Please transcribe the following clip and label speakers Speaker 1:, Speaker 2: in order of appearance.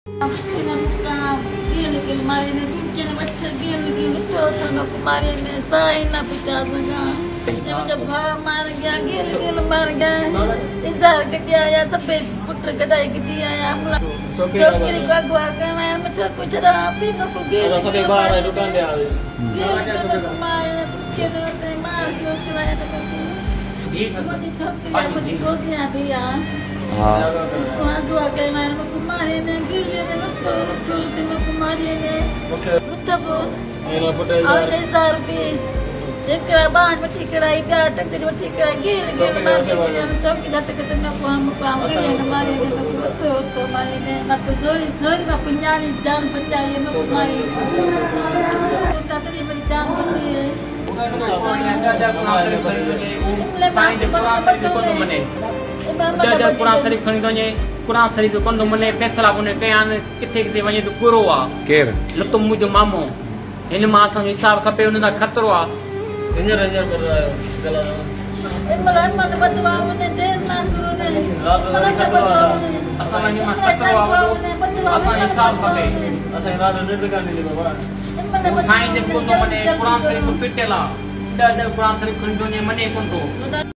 Speaker 1: जब मार गया गिल मार गया इंतजार किया या सब पुत्र गदाई किया या चौकी का गवा करना है मुझे कुछ रहा फिर को गिल के बाहर है दुकान पे आ गई गिल के मार के चलाया तो मुझे चौकी मुझे गोसियां दिया हां वहां दुआ करना है मुझे मारे ने गिल ने तो मुझे मारे ने तब और 1000 रुपए एक बाहर में ठीक कराई प्यार तक में ठीक कराई गिल मार के चौकी जाते के मैं काम के हमारे तो मारे ने मैं तो जोरी मैं पुण्यानी जान बचाई मैं मारी तो तातरी मेरी जान बची है
Speaker 2: कुरान शरीफ खणी तो कुरान शरीफ कोन मने फैसला कोने कयान किथे किथे वने तो पूरो आ केर लतो मुजो मामो इन मां सां हिसाब खपे उन दा खतरो आ इंजर कर रहा है गला
Speaker 1: मला मन बदवा ने दे ना गुरु ने मला का बदवा
Speaker 2: असा वने मां खतरो आ असा हिसाब खपे
Speaker 1: असा रात डेढ़ का नहीं बाबा
Speaker 2: साईं जे कोन मने कुरान शरीफ पिटेला ड कुरान शरीफ खणी तो मने कोन तो